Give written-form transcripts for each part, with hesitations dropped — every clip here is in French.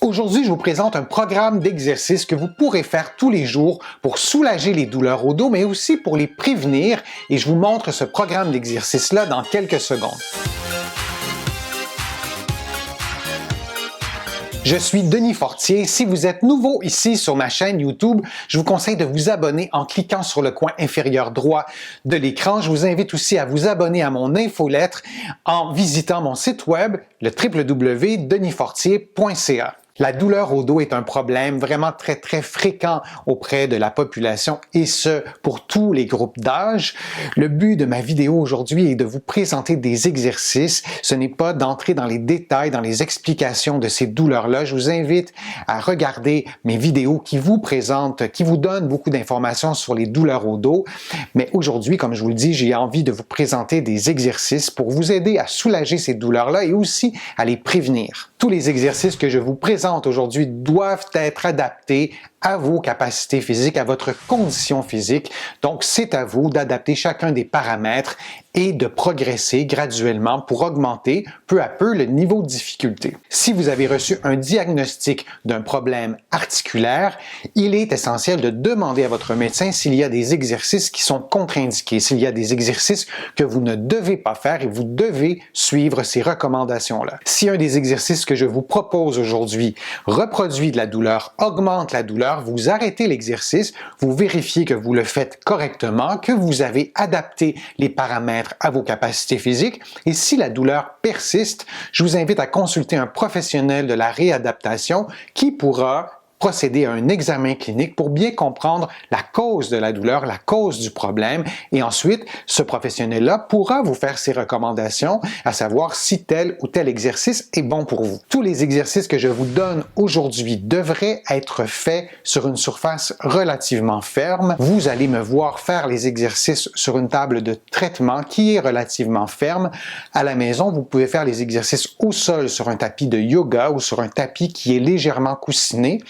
Aujourd'hui, je vous présente un programme d'exercices que vous pourrez faire tous les jours pour soulager les douleurs au dos, mais aussi pour les prévenir. Et je vous montre ce programme d'exercices-là dans quelques secondes. Je suis Denis Fortier. Si vous êtes nouveau ici sur ma chaîne YouTube, je vous conseille de vous abonner en cliquant sur le coin inférieur droit de l'écran. Je vous invite aussi à vous abonner à mon infolettre en visitant mon site web, le www.denisfortier.ca. La douleur au dos est un problème vraiment très fréquent auprès de la population et ce, pour tous les groupes d'âge. Le but de ma vidéo aujourd'hui est de vous présenter des exercices. Ce n'est pas d'entrer dans les détails, dans les explications de ces douleurs-là. Je vous invite à regarder mes vidéos qui vous présentent, qui vous donnent beaucoup d'informations sur les douleurs au dos. Mais aujourd'hui, comme je vous le dis, j'ai envie de vous présenter des exercices pour vous aider à soulager ces douleurs-là et aussi à les prévenir. Tous les exercices que je vous présente aujourd'hui doivent être adaptés à vos capacités physiques, à votre condition physique. Donc, c'est à vous d'adapter chacun des paramètres et de progresser graduellement pour augmenter peu à peu le niveau de difficulté. Si vous avez reçu un diagnostic d'un problème articulaire, il est essentiel de demander à votre médecin s'il y a des exercices qui sont contre-indiqués, s'il y a des exercices que vous ne devez pas faire et vous devez suivre ces recommandations-là. Si un des exercices que je vous propose aujourd'hui reproduit de la douleur, augmente la douleur, vous arrêtez l'exercice, vous vérifiez que vous le faites correctement, que vous avez adapté les paramètres à vos capacités physiques et si la douleur persiste, je vous invite à consulter un professionnel de la réadaptation qui pourra procéder à un examen clinique pour bien comprendre la cause de la douleur, la cause du problème et ensuite, ce professionnel-là pourra vous faire ses recommandations, à savoir si tel ou tel exercice est bon pour vous. Tous les exercices que je vous donne aujourd'hui devraient être faits sur une surface relativement ferme. Vous allez me voir faire les exercices sur une table de traitement qui est relativement ferme. À la maison, vous pouvez faire les exercices au sol sur un tapis de yoga ou sur un tapis qui est légèrement coussiné.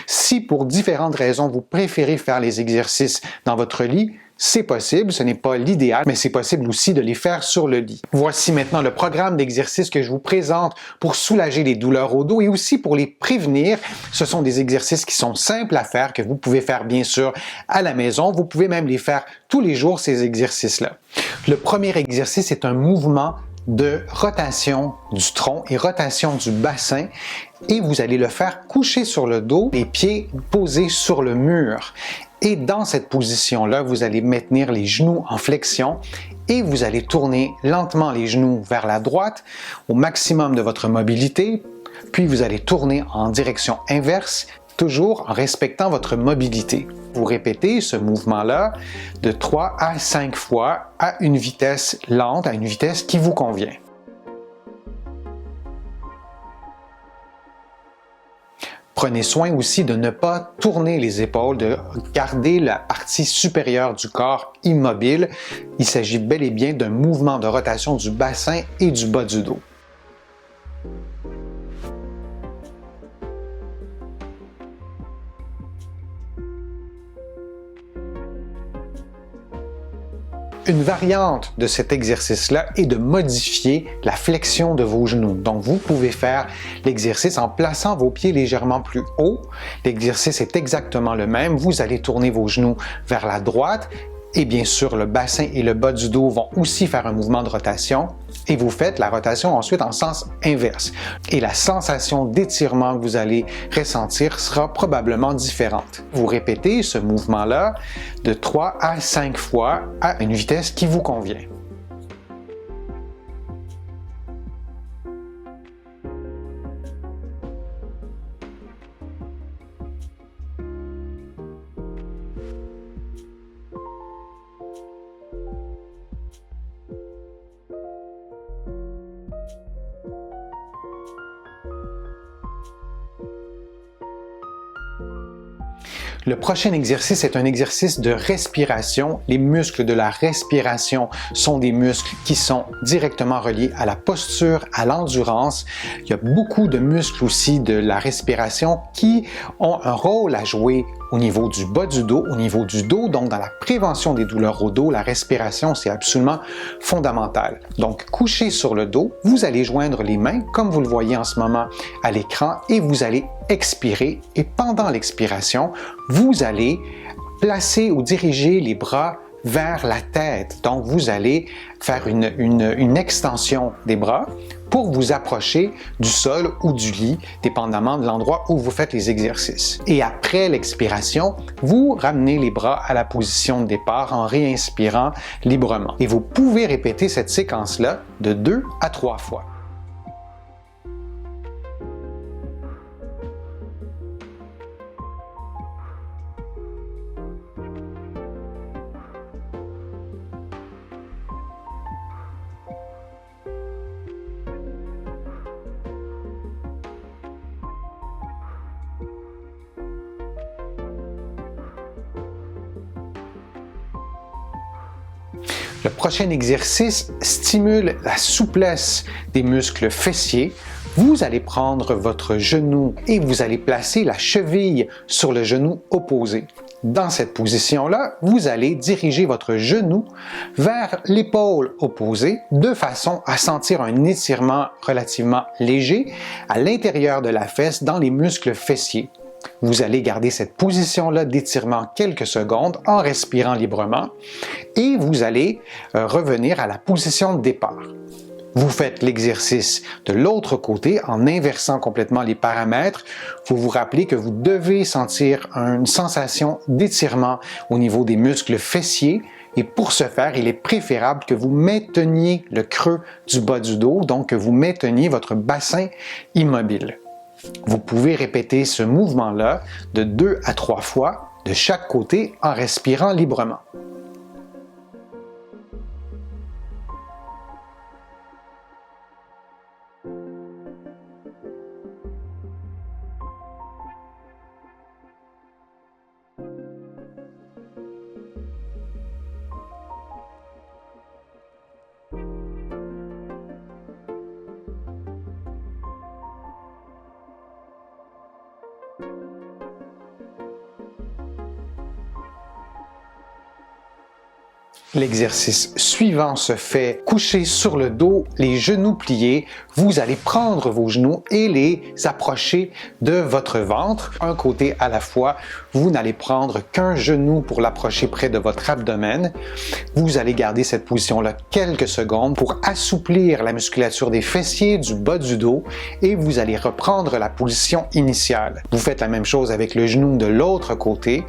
Si pour différentes raisons vous préférez faire les exercices dans votre lit, c'est possible, ce n'est pas l'idéal, mais c'est possible aussi de les faire sur le lit. Voici maintenant le programme d'exercices que je vous présente pour soulager les douleurs au dos et aussi pour les prévenir. Ce sont des exercices qui sont simples à faire, que vous pouvez faire bien sûr à la maison. Vous pouvez même les faire tous les jours, ces exercices-là. Le premier exercice est un mouvement de rotation du tronc et rotation du bassin et vous allez le faire coucher sur le dos, les pieds posés sur le mur. Et dans cette position-là, vous allez maintenir les genoux en flexion et vous allez tourner lentement les genoux vers la droite au maximum de votre mobilité, puis vous allez tourner en direction inverse, toujours en respectant votre mobilité. Vous répétez ce mouvement-là de 3 à 5 fois à une vitesse lente, à une vitesse qui vous convient. Prenez soin aussi de ne pas tourner les épaules, de garder la partie supérieure du corps immobile. Il s'agit bel et bien d'un mouvement de rotation du bassin et du bas du dos. Une variante de cet exercice-là est de modifier la flexion de vos genoux. Donc, vous pouvez faire l'exercice en plaçant vos pieds légèrement plus haut. L'exercice est exactement le même. Vous allez tourner vos genoux vers la droite et bien sûr, le bassin et le bas du dos vont aussi faire un mouvement de rotation et vous faites la rotation ensuite en sens inverse. Et la sensation d'étirement que vous allez ressentir sera probablement différente. Vous répétez ce mouvement-là de 3 à 5 fois à une vitesse qui vous convient. Le prochain exercice est un exercice de respiration. Les muscles de la respiration sont des muscles qui sont directement reliés à la posture, à l'endurance. Il y a beaucoup de muscles aussi de la respiration qui ont un rôle à jouer au niveau du bas du dos, au niveau du dos. Donc, dans la prévention des douleurs au dos, la respiration, c'est absolument fondamental. Donc, couché sur le dos, vous allez joindre les mains, comme vous le voyez en ce moment à l'écran, et vous allez expirer. Et pendant l'expiration, vous allez placer ou diriger les bras vers la tête. Donc, vous allez faire une extension des bras pour vous approcher du sol ou du lit, dépendamment de l'endroit où vous faites les exercices. Et après l'expiration, vous ramenez les bras à la position de départ en réinspirant librement. Et vous pouvez répéter cette séquence-là de 2 à 3 fois. Le prochain exercice stimule la souplesse des muscles fessiers. Vous allez prendre votre genou et vous allez placer la cheville sur le genou opposé. Dans cette position-là, vous allez diriger votre genou vers l'épaule opposée de façon à sentir un étirement relativement léger à l'intérieur de la fesse dans les muscles fessiers. Vous allez garder cette position-là d'étirement quelques secondes en respirant librement et vous allez revenir à la position de départ. Vous faites l'exercice de l'autre côté en inversant complètement les paramètres. Vous vous rappelez que vous devez sentir une sensation d'étirement au niveau des muscles fessiers. Et pour ce faire, il est préférable que vous mainteniez le creux du bas du dos, donc que vous mainteniez votre bassin immobile. Vous pouvez répéter ce mouvement-là de 2 à 3 fois de chaque côté en respirant librement. L'exercice suivant se fait couché sur le dos, les genoux pliés. Vous allez prendre vos genoux et les approcher de votre ventre, un côté à la fois. Vous n'allez prendre qu'un genou pour l'approcher près de votre abdomen. Vous allez garder cette position-là quelques secondes pour assouplir la musculature des fessiers, du bas du dos et vous allez reprendre la position initiale. Vous faites la même chose avec le genou de l'autre côté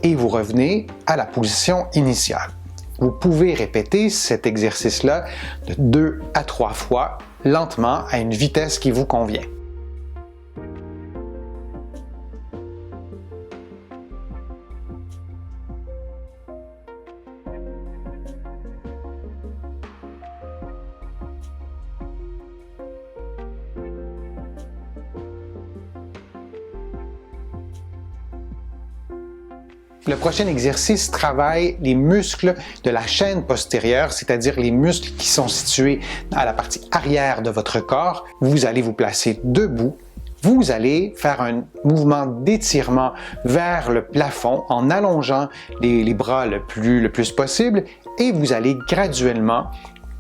et vous revenez à la position initiale. Vous pouvez répéter cet exercice-là de 2 à 3 fois, lentement, à une vitesse qui vous convient. Le prochain exercice travaille les muscles de la chaîne postérieure, c'est-à-dire les muscles qui sont situés à la partie arrière de votre corps. Vous allez vous placer debout. Vous allez faire un mouvement d'étirement vers le plafond en allongeant les bras le plus possible et vous allez graduellement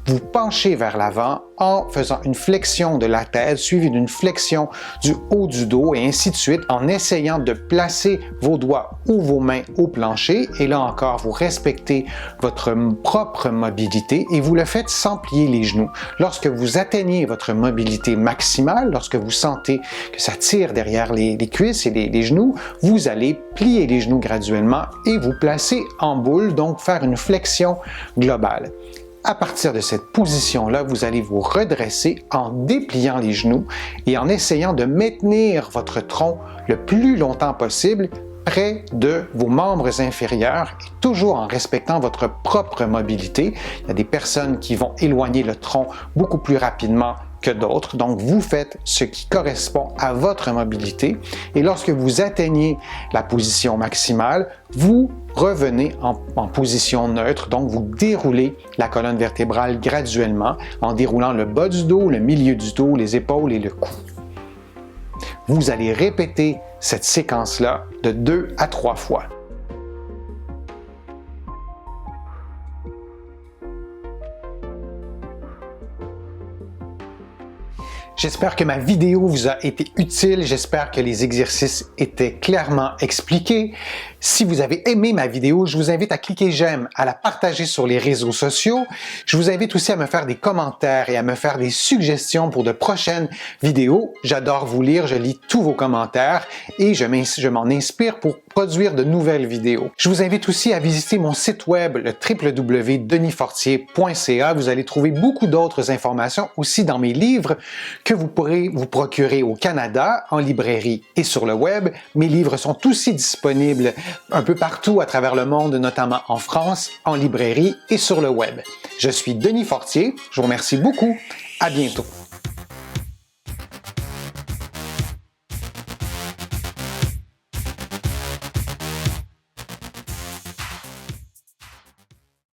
vous pencher vers l'avant en faisant une flexion de la tête suivie d'une flexion du haut du dos et ainsi de suite en essayant de placer vos doigts ou vos mains au plancher et là encore vous respectez votre propre mobilité et vous le faites sans plier les genoux. Lorsque vous atteignez votre mobilité maximale, lorsque vous sentez que ça tire derrière les cuisses et les genoux, vous allez plier les genoux graduellement et vous placer en boule, donc faire une flexion globale. À partir de cette position-là, vous allez vous redresser en dépliant les genoux et en essayant de maintenir votre tronc le plus longtemps possible près de vos membres inférieurs et toujours en respectant votre propre mobilité. Il y a des personnes qui vont éloigner le tronc beaucoup plus rapidement que d'autres. Donc, vous faites ce qui correspond à votre mobilité et lorsque vous atteignez la position maximale, vous revenez en position neutre, donc vous déroulez la colonne vertébrale graduellement en déroulant le bas du dos, le milieu du dos, les épaules et le cou. Vous allez répéter cette séquence-là de 2 à 3 fois. J'espère que ma vidéo vous a été utile, j'espère que les exercices étaient clairement expliqués. Si vous avez aimé ma vidéo, je vous invite à cliquer j'aime, à la partager sur les réseaux sociaux. Je vous invite aussi à me faire des commentaires et à me faire des suggestions pour de prochaines vidéos. J'adore vous lire, je lis tous vos commentaires et je m'en inspire pour produire de nouvelles vidéos. Je vous invite aussi à visiter mon site web, le www.denisfortier.ca. Vous allez trouver beaucoup d'autres informations aussi dans mes livres que vous pourrez vous procurer au Canada, en librairie et sur le web. Mes livres sont aussi disponibles un peu partout à travers le monde, notamment en France, en librairie et sur le web. Je suis Denis Fortier. Je vous remercie beaucoup. À bientôt.